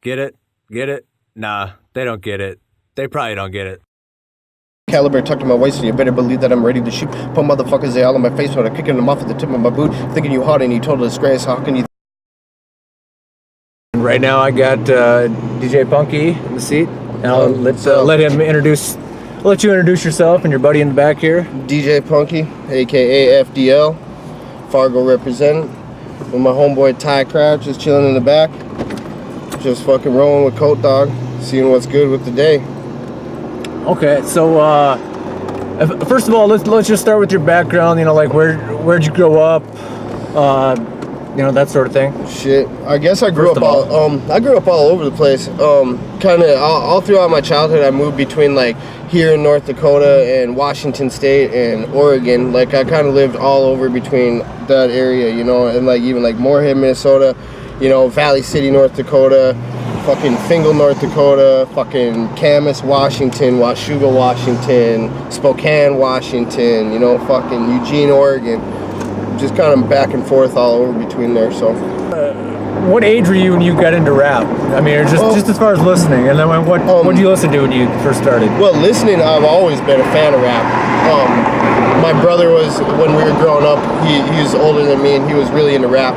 Get it? Get it? Nah, they don't get it. They probably don't get it. Caliber tucked in my waist, and you better believe that I'm ready to shoot. Put motherfuckers, they all on my face when I'm kicking them off at the tip of my boot. Thinking you hard and you total disgrace. How can you? Right now I got DJ Punky in the seat. And I'll let him introduce. I'll let you introduce yourself and your buddy in the back here. DJ Punky, aka FDL, Fargo representing. With my homeboy Ty Crouch just chilling in the back. Just fucking rolling with Colt Dog, seeing what's good with the day. Okay, so first of all, let's just start with your background. You know, like where'd you grow up? You know, that sort of thing. Shit, I guess I grew up all over the place. Kind of all throughout my childhood, I moved between like here in North Dakota and Washington State and Oregon. Like I kind of lived all over between that area, you know, and like even like Moorhead, Minnesota, you know, Valley City, North Dakota, fucking Fingal, North Dakota, fucking Camas, Washington, Washougal, Washington, Spokane, Washington, you know, fucking Eugene, Oregon. Just kind of back and forth all over between there. So what age were you when you got into rap? I mean, or just as far as listening, and then what did you listen to when you first started? Well, listening, I've always been a fan of rap. My brother was, when we were growing up, he's older than me, and he was really into rap.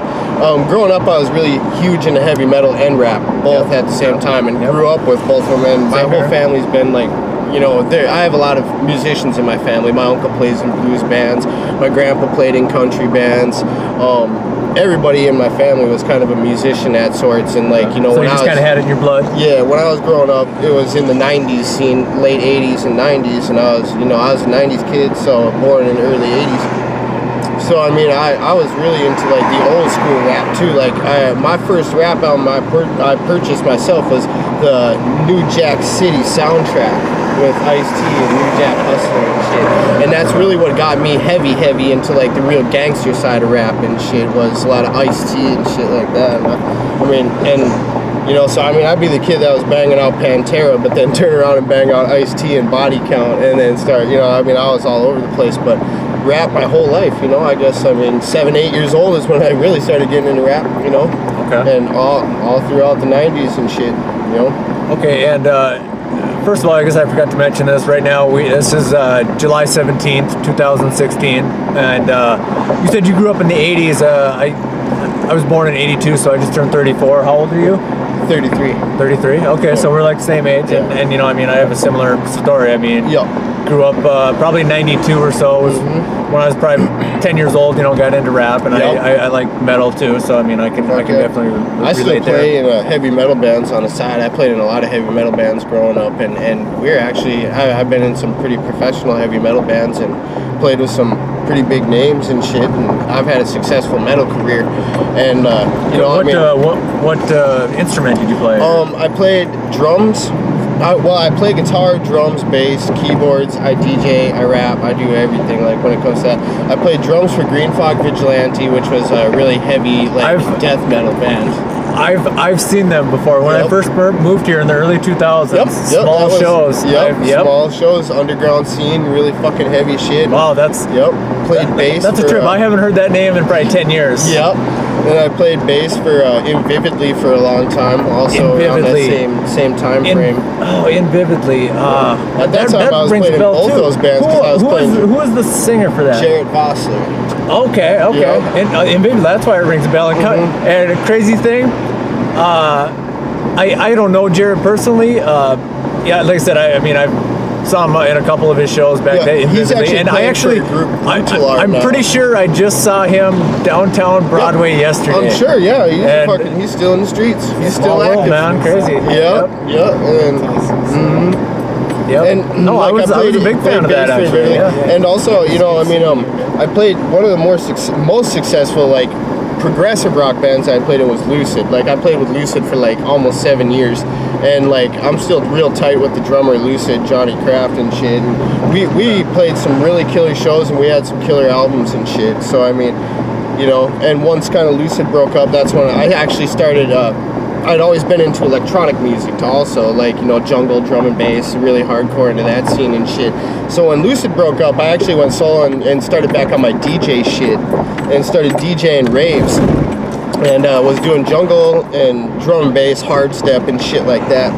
Growing up, I was really huge into heavy metal and rap, both at the same time, and grew up with both of them, and my whole family's been like, you know, I have a lot of musicians in my family. My uncle plays in blues bands. My grandpa played in country bands. Everybody in my family was kind of a musician at sorts, and like, you know, so you just kind of had it in your blood. Yeah, when I was growing up, it was in the '90s scene, late '80s and '90s, and I was a '90s kid, so born in the early '80s. So I mean, I was really into like the old school rap too. Like my first rap album I purchased myself was the New Jack City soundtrack with Ice-T and New Jack Hustler and shit. And that's really what got me heavy into like the real gangster side of rap and shit, was a lot of Ice-T and shit like that. I mean, and you know, so I mean, I'd be the kid that was banging out Pantera, but then turn around and bang out Ice-T and Body Count, and then start, you know, I mean, I was all over the place, but rap my whole life, you know. I guess, I mean, 7, 8 years old is when I really started getting into rap, you know. Okay. And all throughout the 90s and shit, you know. Okay, and first of all, I guess I forgot to mention this. Right now, this is July 17th, 2016, and you said you grew up in the 80s. I was born in 82, so I just turned 34. How old are you? 33. 33? Okay, yeah. So we're like the same age, and you know, I mean, I have a similar story. I mean, grew up probably 92 or so was when I was probably 10 years old, you know, got into rap, and I like metal too, so I mean, I can definitely relate there. I still play in heavy metal bands on the side. I played in a lot of heavy metal bands growing up, and we're actually, I've been in some pretty professional heavy metal bands and played with some pretty big names and shit, and I've had a successful metal career. And you know, what instrument did you play? I played drums. I play guitar, drums, bass, keyboards. I DJ, I rap, I do everything. Like when it comes to that, I played drums for Green Fog Vigilante, which was a really heavy death metal band. I've seen them before when I first moved here in the early 2000s. Small shows. Small shows, underground scene, really fucking heavy shit. Wow, that's played bass. That's a trip. I haven't heard that name in probably 10 years. And I played bass for Invividly for a long time, also around that same time frame. Invividly. At that time, I was playing in both those bands. Who was the singer for that? Jared Vossler. Okay. Invividly, that's why it rings a bell. And a crazy thing, I don't know Jared personally. Like I said, I mean, I saw him in a couple of his shows back then. He's actually and I'm now. pretty sure I just saw him downtown Broadway yesterday. I'm sure, he's still in the streets. He's still active. Man, crazy. And I was a big fan of that actually. And also, you know, I mean, I played one of the most successful like progressive rock bands I played in was Lucid. Like I played with Lucid for like almost 7 years, and like I'm still real tight with the drummer Lucid, Johnny Kraft and shit. And we played some really killer shows, and we had some killer albums and shit. So I mean, you know, and once kind of Lucid broke up, that's when I actually started. I'd always been into electronic music to also, like, you know, jungle, drum and bass, really hardcore into that scene and shit. So when Lucid broke up, I actually went solo and started back on my DJ shit and started DJing raves. and was doing jungle and drum and bass, hard step and shit like that.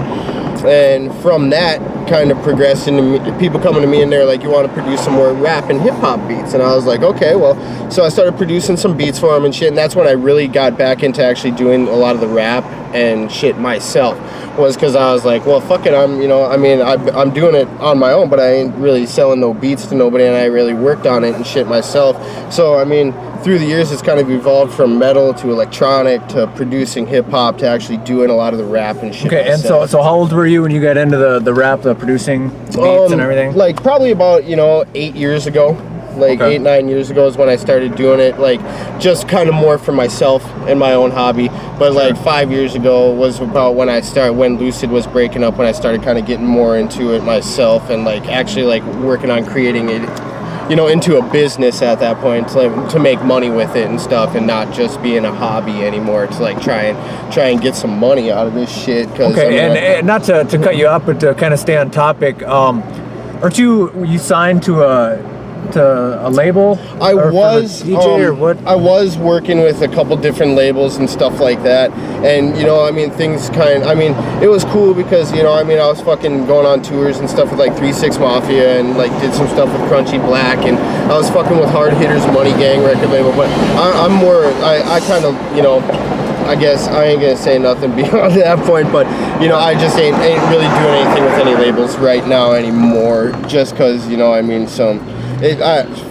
And from that kind of progressed into people coming to me and they're like, you want to produce some more rap and hip hop beats? And I was like, okay, well, so I started producing some beats for them and shit, and that's when I really got back into actually doing a lot of the rap and shit myself, was because I was like, well, fuck it, I'm doing it on my own, but I ain't really selling no beats to nobody, and I really worked on it and shit myself. So I mean, through the years, it's kind of evolved from metal to electronic to producing hip hop to actually doing a lot of the rap and shit. Okay, myself. and so how old were you when you got into the rap, the producing beats and everything? Like probably about 8 years ago. Like 8-9 years ago is when I started doing it, like just kind of more for myself and my own hobby. But like 5 years ago was about when Lucid was breaking up, when I started kind of getting more into it myself and like actually like working on creating it, into a business at that point, to make money with it and stuff, and not just being a hobby anymore, to like try and get some money out of this shit. Okay, and not to cut you off, but to kind of stay on topic, aren't you signed to a label? I was DJ or what? I was working with a couple different labels and stuff like that, and it was cool because I was fucking going on tours and stuff with like 3-6 Mafia, and like did some stuff with Crunchy Black, and I was fucking with Hard Hitters Money Gang record label. But I kind of I guess I ain't gonna say nothing beyond that point, but I just ain't really doing anything with any labels right now anymore, just because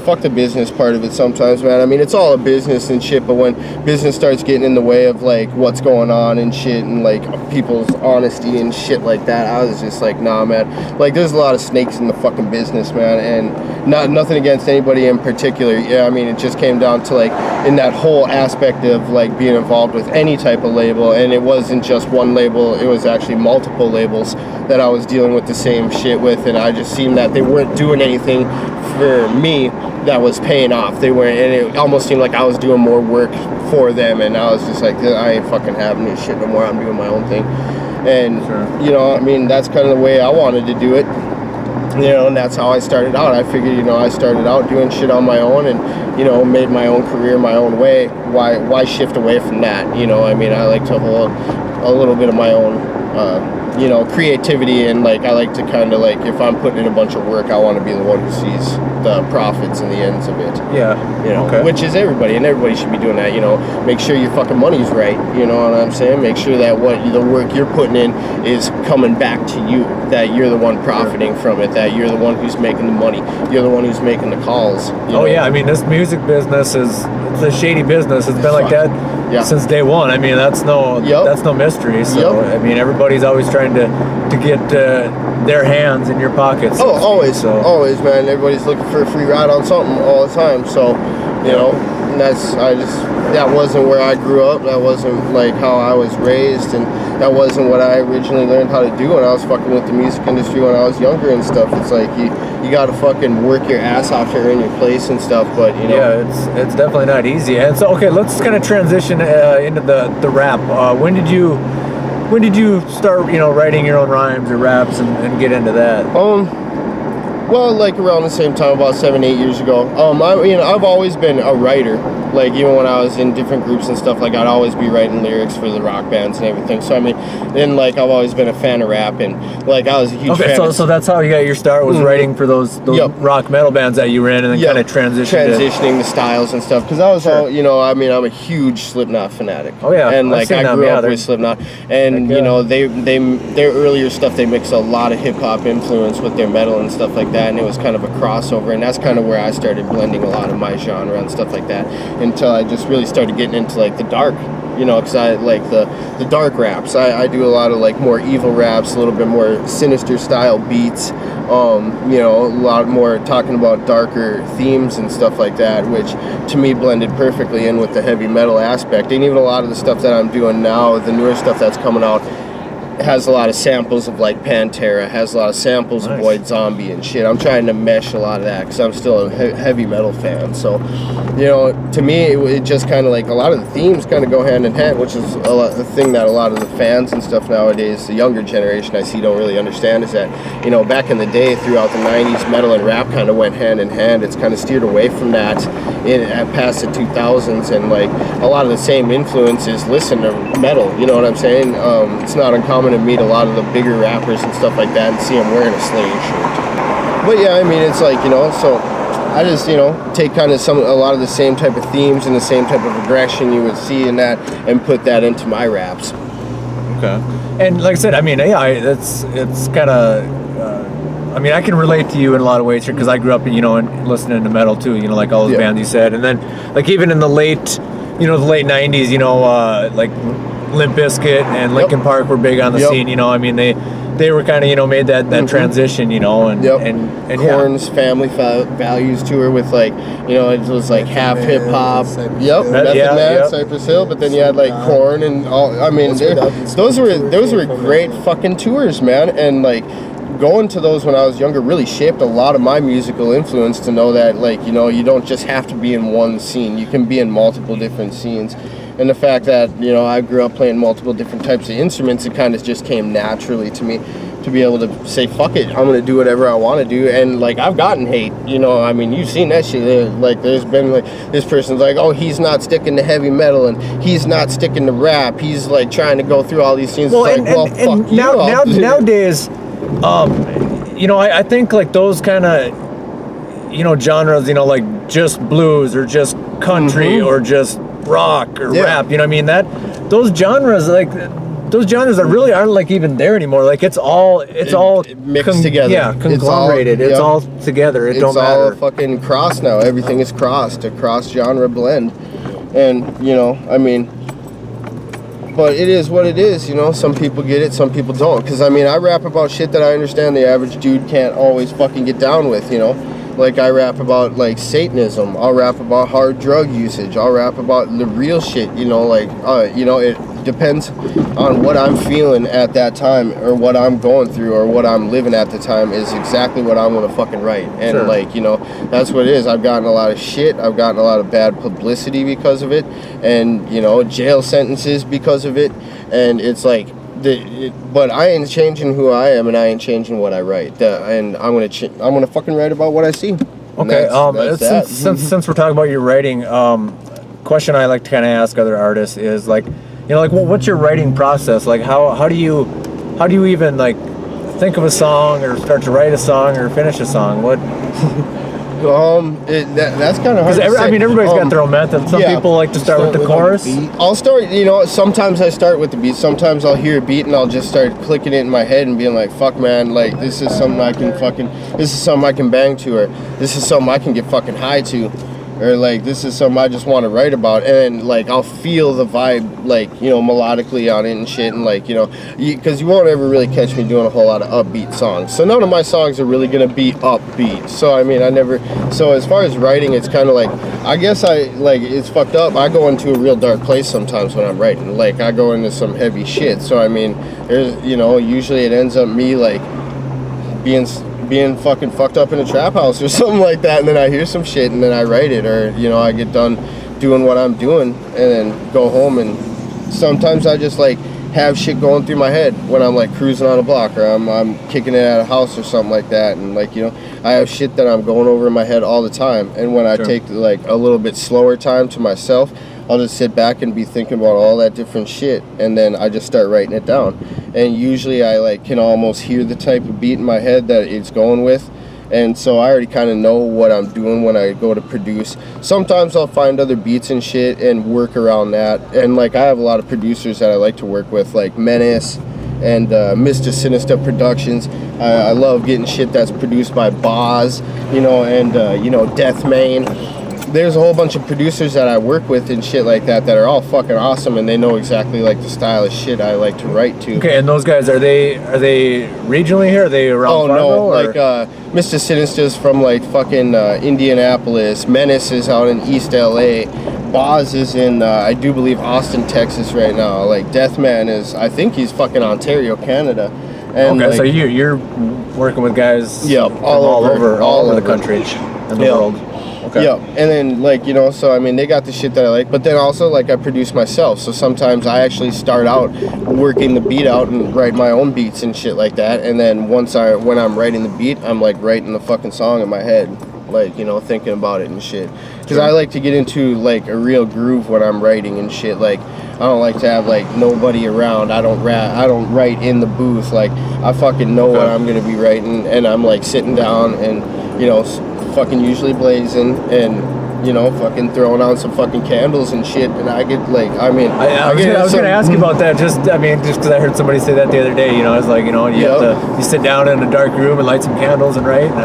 fuck the business part of it sometimes, man. I mean, it's all a business and shit, but when business starts getting in the way of like what's going on and shit, and like people's honesty and shit like that, I was just like, nah, man. Like, there's a lot of snakes in the fucking business, man, and nothing against anybody in particular. Yeah, I mean, it just came down to like in that whole aspect of like being involved with any type of label, and it wasn't just one label, it was actually multiple labels that I was dealing with the same shit with, and I just seemed that they weren't doing anything for me that was paying off. They weren't, and it almost seemed like I was doing more work for them, and I was just like, I ain't fucking having this shit no more. I'm doing my own thing. And that's kind of the way I wanted to do it, and that's how I started out. I figured, I started out doing shit on my own, and made my own career my own way. Why shift away from that? I like to hold a little bit of my own creativity, and like I like to kind of like, if I'm putting in a bunch of work, I want to be the one who sees the profits and the ends of it. Which is everybody, and everybody should be doing that. Make sure your fucking money's right. You know what I'm saying? Make sure that the work you're putting in is coming back to you, that you're the one profiting from it, that you're the one who's making the money, you're the one who's making the calls. Yeah, I mean, this music business it's a shady business. It's been like that since day one. I mean, that's no mystery. So I mean, everybody's always trying to get their hands in your pockets. Oh, always, man. Everybody's looking for a free ride on something all the time. So, and that wasn't where I grew up. That wasn't like how I was raised, and that wasn't what I originally learned how to do when I was fucking with the music industry when I was younger and stuff. It's like you gotta fucking work your ass off to earn your place and stuff. But it's definitely not easy. And so, okay, let's kind of transition into the rap. When did you start, writing your own rhymes or raps and get into that? Well, like around the same time, about 7-8 years ago. I've always been a writer. Like, even when I was in different groups and stuff, like, I'd always be writing lyrics for the rock bands and everything. So, I mean, then, like, I've always been a fan of rap, and, like, I was a huge fan. So that's how you got your start, was writing for those rock metal bands that you were in, and then kind of transitioning the styles and stuff. Because I was all, I'm a huge Slipknot fanatic. Oh, yeah. And, like, I grew up with Slipknot. And, their earlier stuff, they mixed a lot of hip-hop influence with their metal and stuff like that, and it was kind of a crossover, and that's kind of where I started blending a lot of my genre and stuff like that, until I just really started getting into like the dark, because I like the dark raps. I do a lot of like more evil raps, a little bit more sinister style beats, a lot more talking about darker themes and stuff like that, which to me blended perfectly in with the heavy metal aspect. And even a lot of the stuff that I'm doing now, the newer stuff that's coming out, has a lot of samples of like Pantera, has a lot of samples of White Zombie and shit. I'm trying to mesh a lot of that because I'm still a heavy metal fan. So, you know, to me, it just kind of like a lot of the themes kind of go hand in hand, which is the thing that a lot of the fans and stuff nowadays, the younger generation I see, don't really understand, is that, you know, back in the day, throughout the 90s, metal and rap kind of went hand in hand. It's kind of steered away from that past the 2000s, and like a lot of the same influences listen to metal, you know what I'm saying? It's not uncommon to meet a lot of the bigger rappers and stuff like that and see them wearing a Slayer shirt. But yeah, I mean, it's like, you know, so I just, you know, take kind of a lot of the same type of themes and the same type of aggression you would see in that and put that into my raps. Okay. And like I said, I mean, AI, it's kind of, I mean, I can relate to you in a lot of ways here because I grew up, you know, and listening to metal too, you know, like all those bands you said. And then, like, even in the late 90s, you know, like Limp Bizkit and Linkin Park were big on the scene, you know. I mean, they were kind of, you know, made that transition, you know, and Korn's Family Values tour with, like, you know, it was like half hip hop, Cypress Hill, but then you had like Korn and all. I mean, those were great fucking tours, man, and like going to those when I was younger really shaped a lot of my musical influence to know that, like, you know, you don't just have to be in one scene, you can be in multiple different scenes. And the fact that, you know, I grew up playing multiple different types of instruments, it kind of just came naturally to me to be able to say, fuck it, I'm going to do whatever I want to do. And, like, I've gotten hate, you know, I mean, you've seen that shit. Like, there's been, like, this person's like, oh, he's not sticking to heavy metal, and he's not sticking to rap. He's, like, trying to go through all these things. Well, it's like, well, fuck you. Nowadays, you know, I think, like, those kind of, you know, genres, you know, like just blues or just country or just rock or rap, you know what I mean? Those genres that really aren't like even there anymore. Like it's all mixed together. Yeah, conglomerated. It's all together. It don't matter. It's all fucking cross now. Everything is crossed, a cross genre blend. And, you know, I mean, but it is what it is, you know. Some people get it, some people don't. Because, I mean, I rap about shit that I understand the average dude can't always fucking get down with, you know. Like, I rap about, like, Satanism. I'll rap about hard drug usage. I'll rap about the real shit, you know, like, you know, it depends on what I'm feeling at that time or what I'm going through or what I'm living at the time is exactly what I'm going to fucking write. And, like, you know, that's what it is. I've gotten a lot of shit. I've gotten a lot of bad publicity because of it and, you know, jail sentences because of it. And it's like, but I ain't changing who I am, and I ain't changing what I write. And I'm gonna fucking write about what I see. Okay. Since we're talking about your writing, question I like to kind of ask other artists is like, you know, like, well, what's your writing process? Like, how do you even like think of a song or start to write a song or finish a song? What? That's kind of hard to say. I mean, everybody's got their own method. Some people like to start with the chorus. I'll start, you know, sometimes I start with the beat. Sometimes I'll hear a beat and I'll just start clicking it in my head and being like, fuck, man, like, this is something I can bang to, or this is something I can get fucking high to, or like, this is something I just want to write about. And like, I'll feel the vibe, like, you know, melodically on it and shit. And like, you know, because you won't ever really catch me doing a whole lot of upbeat songs. So none of my songs are really going to be upbeat. So, I mean, so as far as writing, it's kind of like, I guess it's fucked up. I go into a real dark place sometimes when I'm writing. Like, I go into some heavy shit. So, I mean, there's, you know, usually it ends up me like being fucking fucked up in a trap house or something like that, and then I hear some shit and then I write it, or, you know, I get done doing what I'm doing and then go home, and sometimes I just like have shit going through my head when I'm like cruising on a block, or I'm kicking it at a house or something like that, and like, you know, I have shit that I'm going over in my head all the time, and when I take like a little bit slower time to myself, I'll just sit back and be thinking about all that different shit, and then I just start writing it down. And usually I like can almost hear the type of beat in my head that it's going with, and so I already kind of know what I'm doing when I go to produce. Sometimes I'll find other beats and shit and work around that, and like I have a lot of producers that I like to work with, like Menace and Mr. Sinister Productions. I love getting shit that's produced by Boz, you know, and you know, Deathmain. There's a whole bunch of producers that I work with and shit like that are all fucking awesome, and they know exactly like the style of shit I like to write to. Okay, and those guys, are they regionally here? Are they around Fargo? Oh no, like Mr. Sinister's from like fucking Indianapolis. Menace is out in East LA. Boz is in, I do believe, Austin, Texas right now. Like, Deathman is, I think he's fucking Ontario, Canada. And okay, like, so you're working with guys all over the country and the world. Okay. Yeah, and then like, you know, so I mean, they got the shit that I like, but then also like I produce myself. So sometimes I actually start out working the beat out and write my own beats and shit like that. And then when I'm writing the beat, I'm like writing the fucking song in my head, like, you know, thinking about it and shit. Because I like to get into like a real groove when I'm writing and shit. Like, I don't like to have like nobody around. I don't write in the booth. Like, I fucking know what I'm gonna be writing, and I'm like sitting down and, you know, fucking usually blazing and, you know, fucking throwing on some fucking candles and shit, and I get like, I mean, I was gonna ask you about that. Just because I heard somebody say that the other day. You know, it's like, you know, you sit down in a dark room and light some candles and write. And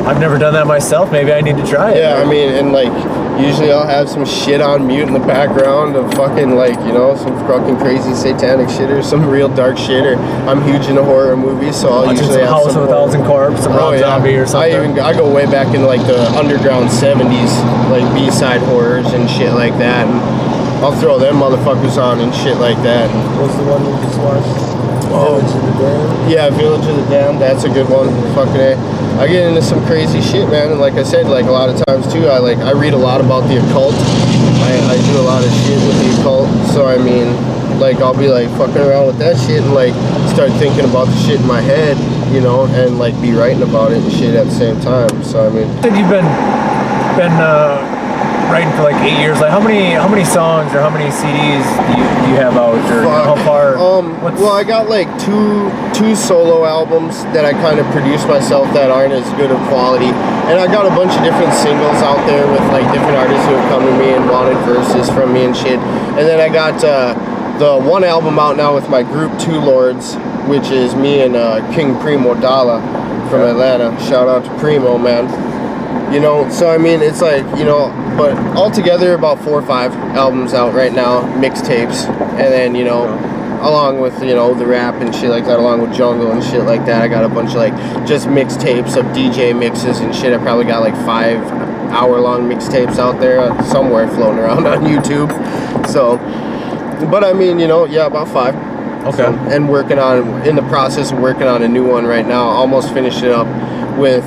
I've never done that myself. Maybe I need to try it. Yeah, I mean, and like, usually I'll have some shit on mute in the background of fucking like, you know, some fucking crazy satanic shit or some real dark shit, or I'm huge into horror movies, so I'll usually have House of a Thousand Corpse, some Rob Zombie or something. I go way back in like the underground 70s, like B-side horrors and shit like that, and I'll throw them motherfuckers on and shit like that. What's the one we just watched? Village of the Damned? Yeah, Village of the Damned, that's a good one. Fucking A. I get into some crazy shit, man, and like I said, like a lot of times too, I read a lot about the occult. I do a lot of shit with the occult, so I mean, like, I'll be like fucking around with that shit and like start thinking about the shit in my head, you know, and like be writing about it and shit at the same time. So I mean, you've been writing for like 8 years. Like, how many songs or how many CDs do you have out, or how far? Well, I got like two solo albums that I kind of produced myself that aren't as good of quality, and I got a bunch of different singles out there with like different artists who have come to me and wanted verses from me and shit. And then I got the one album out now with my group Two Lords, which is me and King Primo Dalla from Atlanta. Shout out to Primo, man. You know, so I mean, it's like, you know, but altogether about 4 or 5 albums out right now, mixtapes, and then, you know, along with, you know, the rap and shit like that, along with jungle and shit like that, I got a bunch of like just mixtapes of DJ mixes and shit. I probably got like 5-hour-long mixtapes out there somewhere floating around on YouTube. So, but I mean, you know, yeah, about 5. Okay. So, and in the process of working on a new one right now. Almost finished it up with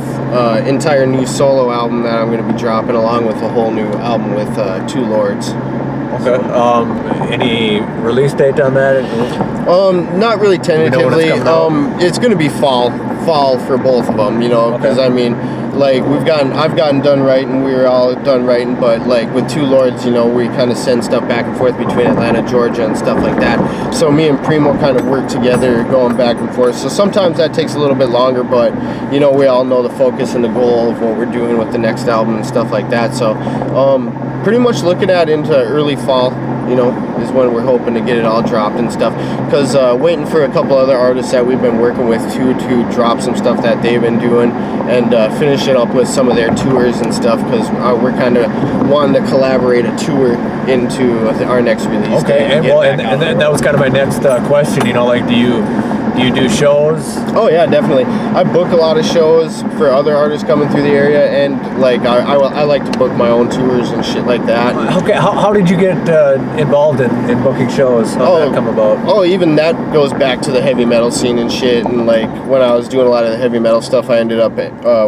entire new solo album that I'm going to be dropping, along with a whole new album with Two Lords. Okay. Any release date on that? Not really tentatively. It's going to be fall for both of them, you know, because I mean, like, I've gotten done writing, we were all done writing, but like with Two Lords, you know, we kind of send stuff back and forth between Atlanta, Georgia, and stuff like that. So me and Primo kind of work together, going back and forth. So sometimes that takes a little bit longer, but you know, we all know the focus and the goal of what we're doing with the next album and stuff like that. So pretty much looking at into early fall, you know, is when we're hoping to get it all dropped and stuff. Because waiting for a couple other artists that we've been working with to drop some stuff that they've been doing, and finish it up with some of their tours and stuff, because we're kind of wanting to collaborate a tour into our next release. Okay, and that was kind of my next question. You know, like, do you do shows? Oh yeah, definitely. I book a lot of shows for other artists coming through the area, and like I like to book my own tours and shit like that. Okay, how did you get involved in booking shows? How did that come about? Oh, even that goes back to the heavy metal scene and shit. And like when I was doing a lot of the heavy metal stuff, I ended up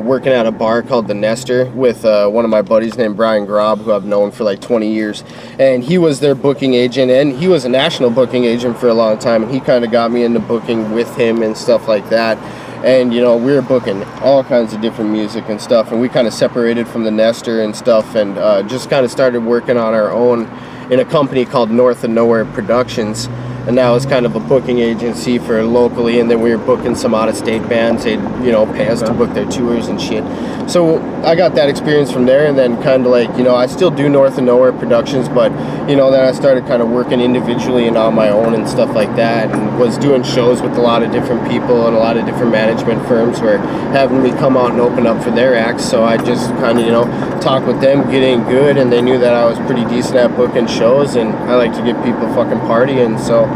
working at a bar called The Nester with one of my buddies named Brian Grob, who I've known for like 20 years. And he was their booking agent, and he was a national booking agent for a long time, and he kind of got me into booking with him and stuff like that. And you know, we were booking all kinds of different music and stuff, and we kind of separated from the Nester and stuff, and just kind of started working on our own in a company called North of Nowhere Productions. And that was kind of a booking agency for locally, and then we were booking some out-of-state bands. They'd, you know, pay us to book their tours and shit. So I got that experience from there, and then kind of like, you know, I still do North of Nowhere Productions, but, you know, then I started kind of working individually and on my own and stuff like that, and was doing shows with a lot of different people and a lot of different management firms who were having me come out and open up for their acts. So I just kind of, you know, talk with them, get in good, and they knew that I was pretty decent at booking shows, and I like to get people fucking partying, so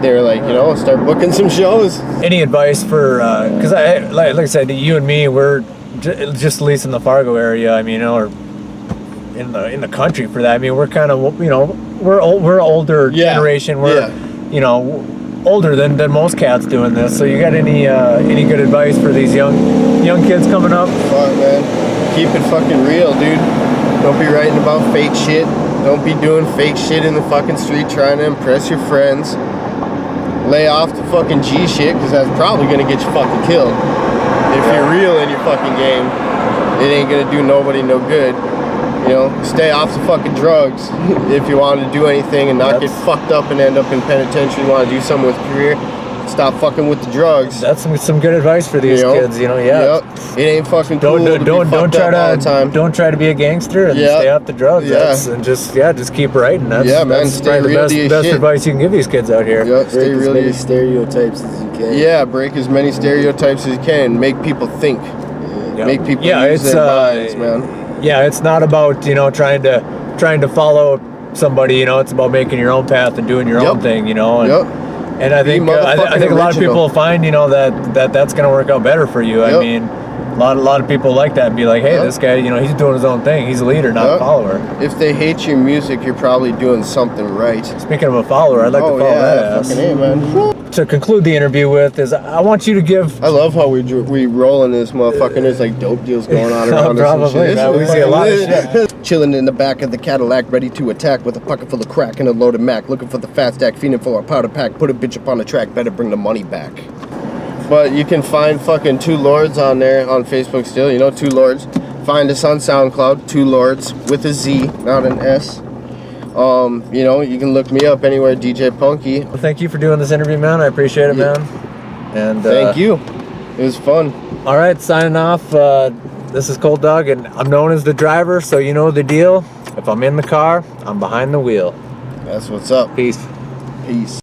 they were like, you know, start booking some shows. Any advice for, because like I said, you and me, we're just at least in the Fargo area, I mean, you know, or in the country for that. I mean, we're kind of, you know, we're older generation. We're you know, older than most cats doing this. So you got any good advice for these young kids coming up? Fuck, man, keep it fucking real, dude. Don't be writing about fake shit. Don't be doing fake shit in the fucking street trying to impress your friends. Lay off the fucking G shit, because that's probably gonna get you fucking killed. If you're real in your fucking game, it ain't gonna do nobody no good. You know, stay off the fucking drugs if you want to do anything and not get fucked up and end up in penitentiary. You want to do something with your career, stop fucking with the drugs. That's some good advice for these kids, you know. Yeah, it ain't fucking cool don't try all the time. Don't try to be a gangster and stay off the drugs. And just keep writing. That's, man, stay real the best advice you can give these kids out here. Stay real. Break as many stereotypes as you can. Yeah, break as many stereotypes as you can. Make people think. Make people use their minds, man. Yeah, it's not about, you know, trying to follow somebody, you know. It's about making your own path and doing your own thing, you know. And I think I think a lot of people find, you know, that's going to work out better for you. I mean, a lot of people like that and be like, hey, this guy, you know, he's doing his own thing. He's a leader, not a follower. If they hate your music, you're probably doing something right. Speaking of a follower, I'd like to follow that ass. Fucking A, man. To conclude the interview with is, I want you to give. I love how we roll in this motherfucker. There's like dope deals going on around us. Probably, man. We see a lot of shit. Chilling in the back of the Cadillac, ready to attack with a pocket full of crack and a loaded Mac. Looking for the fat stack, feeding for a powder pack. Put a bitch up on the track, better bring the money back. But you can find fucking Two Lords on there on Facebook still. You know, Two Lords. Find us on SoundCloud, Two Lords with a Z, not an S. You know, you can look me up anywhere, DJ Punky. Well, thank you for doing this interview, man. I appreciate it, man. And thank you. It was fun. All right, signing off. This is Colt Dog, and I'm known as the driver, so you know the deal. If I'm in the car, I'm behind the wheel. That's what's up. Peace. Peace.